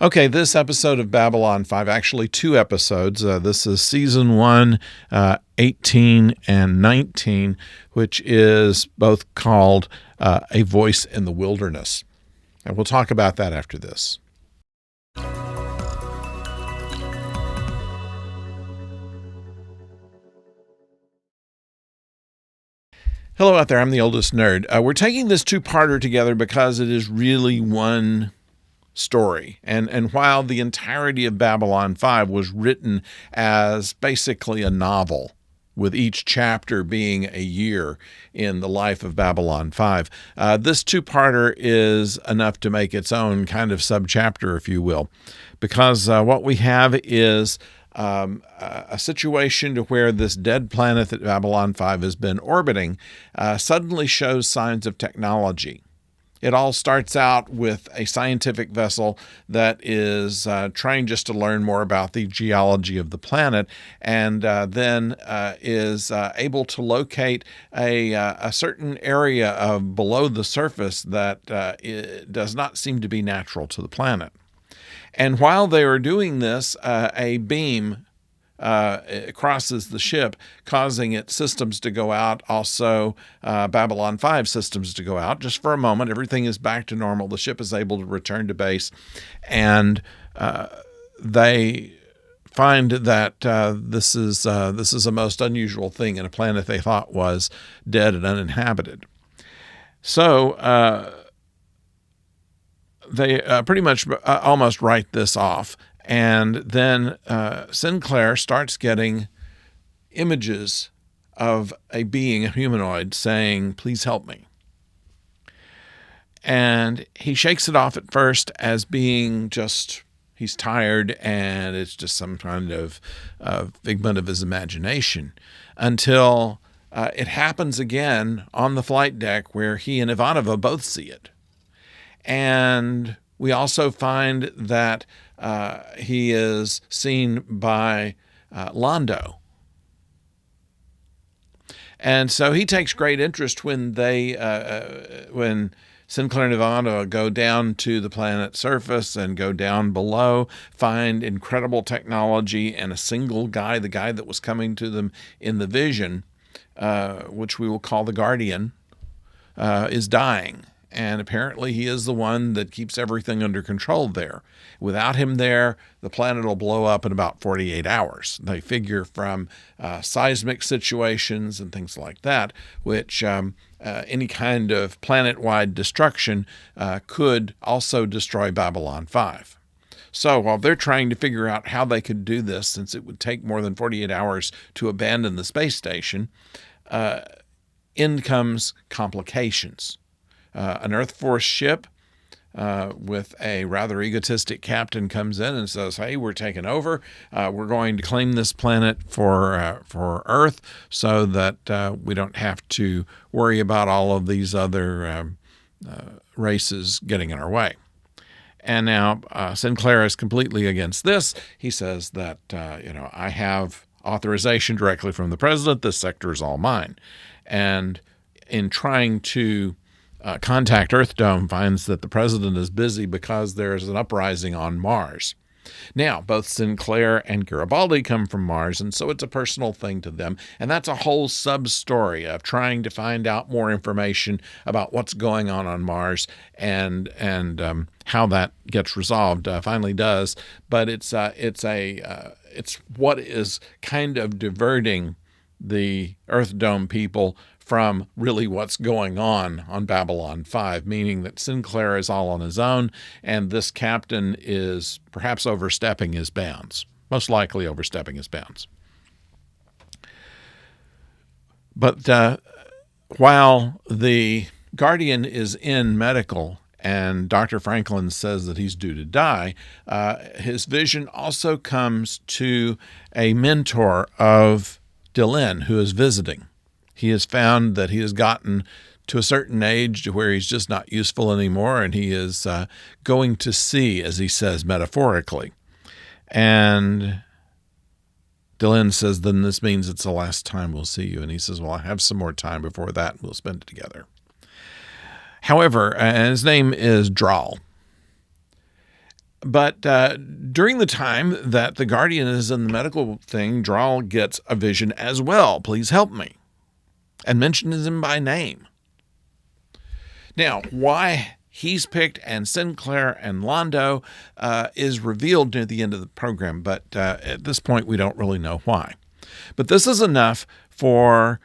Okay, this episode of Babylon 5, actually two episodes. This is Season 1, 18 and 19, which is both called A Voice in the Wilderness. And we'll talk about that after this. Hello out there, I'm the oldest nerd. We're taking this two-parter together because it is really one story. And while the entirety of Babylon 5 was written as basically a novel, with each chapter being a year in the life of Babylon 5, this two-parter is enough to make its own kind of subchapter, if you will, because what we have is a situation to where this dead planet that Babylon 5 has been orbiting suddenly shows signs of technology. It all starts out with a scientific vessel that is trying just to learn more about the geology of the planet, and then is able to locate a certain area of below the surface that does not seem to be natural to the planet. And while they are doing this, a beam crosses the ship, causing its systems to go out, also Babylon 5 systems to go out. Just for a moment, everything is back to normal. The ship is able to return to base, and they find that this is a most unusual thing in a planet they thought was dead and uninhabited. So they pretty much almost write this off. And then Sinclair starts getting images of a being, a humanoid, saying, "Please help me." And he shakes it off at first as being just, he's tired and it's just some kind of figment of his imagination, until it happens again on the flight deck where he and Ivanova both see it. And we also find that he is seen by Londo. And so he takes great interest when when Sinclair and Ivanova go down to the planet's surface and go down below, find incredible technology, and a single guy, the guy that was coming to them in the vision, which we will call the Guardian, is dying. And apparently he is the one that keeps everything under control there. Without him there, the planet will blow up in about 48 hours. They figure from seismic situations and things like that, which any kind of planet-wide destruction could also destroy Babylon 5. So while they're trying to figure out how they could do this, since it would take more than 48 hours to abandon the space station, in comes complications. An Earth Force ship with a rather egotistic captain comes in and says, "Hey, we're taking over. We're going to claim this planet for Earth so that we don't have to worry about all of these other races getting in our way." And now Sinclair is completely against this. He says that, I have authorization directly from the president. This sector is all mine. And in trying to contact Earthdome, finds that the president is busy because there's an uprising on Mars. Now, both Sinclair and Garibaldi come from Mars, and so it's a personal thing to them. And that's a whole sub-story of trying to find out more information about what's going on Mars and how that gets resolved. Finally does, but it's what is kind of diverting the Earthdome people from really what's going on Babylon 5, meaning that Sinclair is all on his own, and this captain is perhaps overstepping his bounds, most likely overstepping his bounds. But while the Guardian is in medical and Dr. Franklin says that he's due to die, his vision also comes to a mentor of Delenn who is visiting. He has found that he has gotten to a certain age to where he's just not useful anymore, and he is going to sea, as he says metaphorically. And Delenn says, "Then this means it's the last time we'll see you." And he says, "Well, I have some more time before that, and we'll spend it together." However, his name is Draal. But during the time that the Guardian is in the medical thing, Drawl gets a vision as well. Please help me. And mentions him by name. Now, why he's picked and Sinclair and Londo is revealed near the end of the program. But at this point, we don't really know why. But this is enough for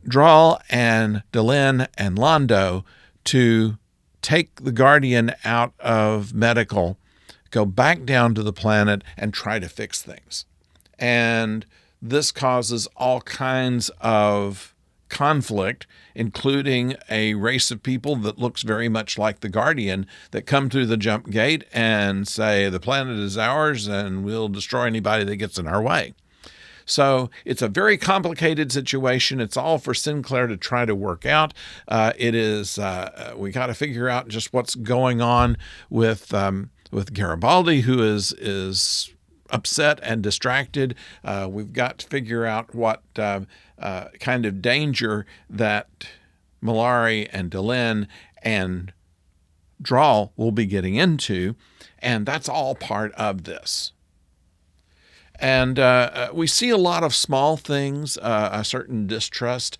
Drawl and Delenn and Londo to take the Guardian out of medical, go back down to the planet, and try to fix things. And this causes all kinds of conflict, including a race of people that looks very much like the Guardian that come through the jump gate and say, the planet is ours and we'll destroy anybody that gets in our way. So it's a very complicated situation. It's all for Sinclair to try to work out. We got to figure out just what's going on with Garibaldi, who is upset and distracted. We've got to figure out what kind of danger that Malari and Delenn and Drawl will be getting into, and that's all part of this. And we see a lot of small things, a certain distrust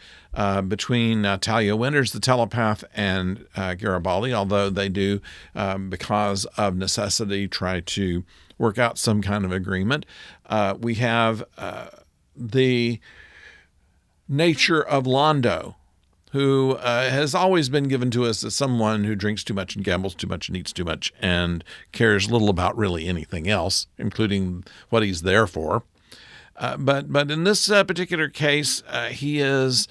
between Talia Winters, the telepath, and Garibaldi, although they do, because of necessity, try to work out some kind of agreement. We have the nature of Londo, who has always been given to us as someone who drinks too much and gambles too much and eats too much and cares little about really anything else, including what he's there for. But in this particular case, he is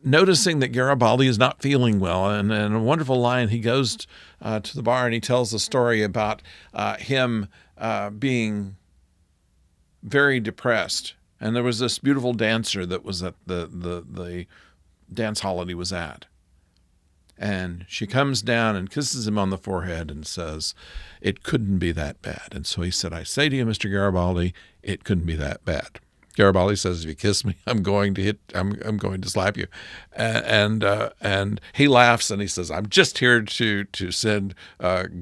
noticing that Garibaldi is not feeling well. And in a wonderful line, he goes to the bar and he tells a story about him being very depressed. And there was this beautiful dancer that was at the dance hall that he was at. And she comes down and kisses him on the forehead and says, it couldn't be that bad. And so he said, I say to you, Mr. Garibaldi, it couldn't be that bad. Garibaldi says, if you kiss me, I'm going to slap you. And he laughs and he says, I'm just here to send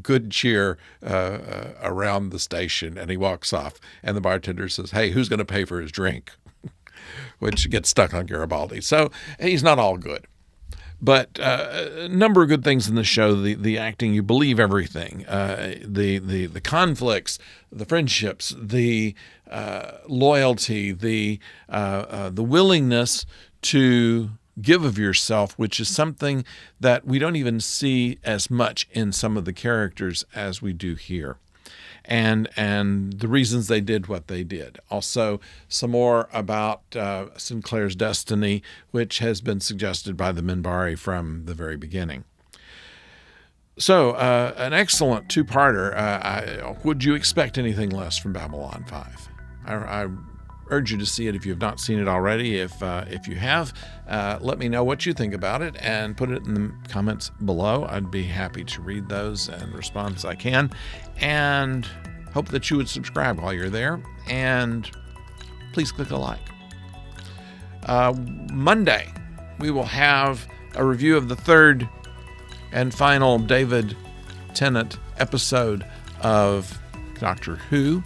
good cheer around the station. And he walks off. And the bartender says, hey, who's going to pay for his drink? Which gets stuck on Garibaldi. So he's not all good. But a number of good things in the show, the acting, you believe everything, the conflicts, the friendships, the loyalty, the willingness to give of yourself, which is something that we don't even see as much in some of the characters as we do here. And the reasons they did what they did. Also, some more about Sinclair's destiny, which has been suggested by the Minbari from the very beginning. So, an excellent two-parter. Would you expect anything less from Babylon 5? I urge you to see it if you have not seen it already. If you have, let me know what you think about it and put it in the comments below. I'd be happy to read those and respond as I can. And hope that you would subscribe while you're there. And please click a like. Monday, we will have a review of the third and final David Tennant episode of Doctor Who,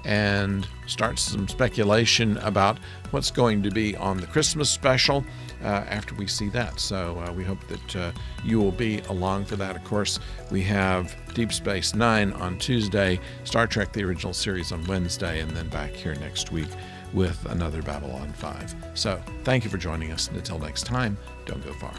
and start some speculation about what's going to be on the Christmas special after we see that. So we hope that you will be along for that. Of course, we have Deep Space Nine on Tuesday, Star Trek The Original Series on Wednesday, and then back here next week with another Babylon 5. So thank you for joining us, and until next time, don't go far.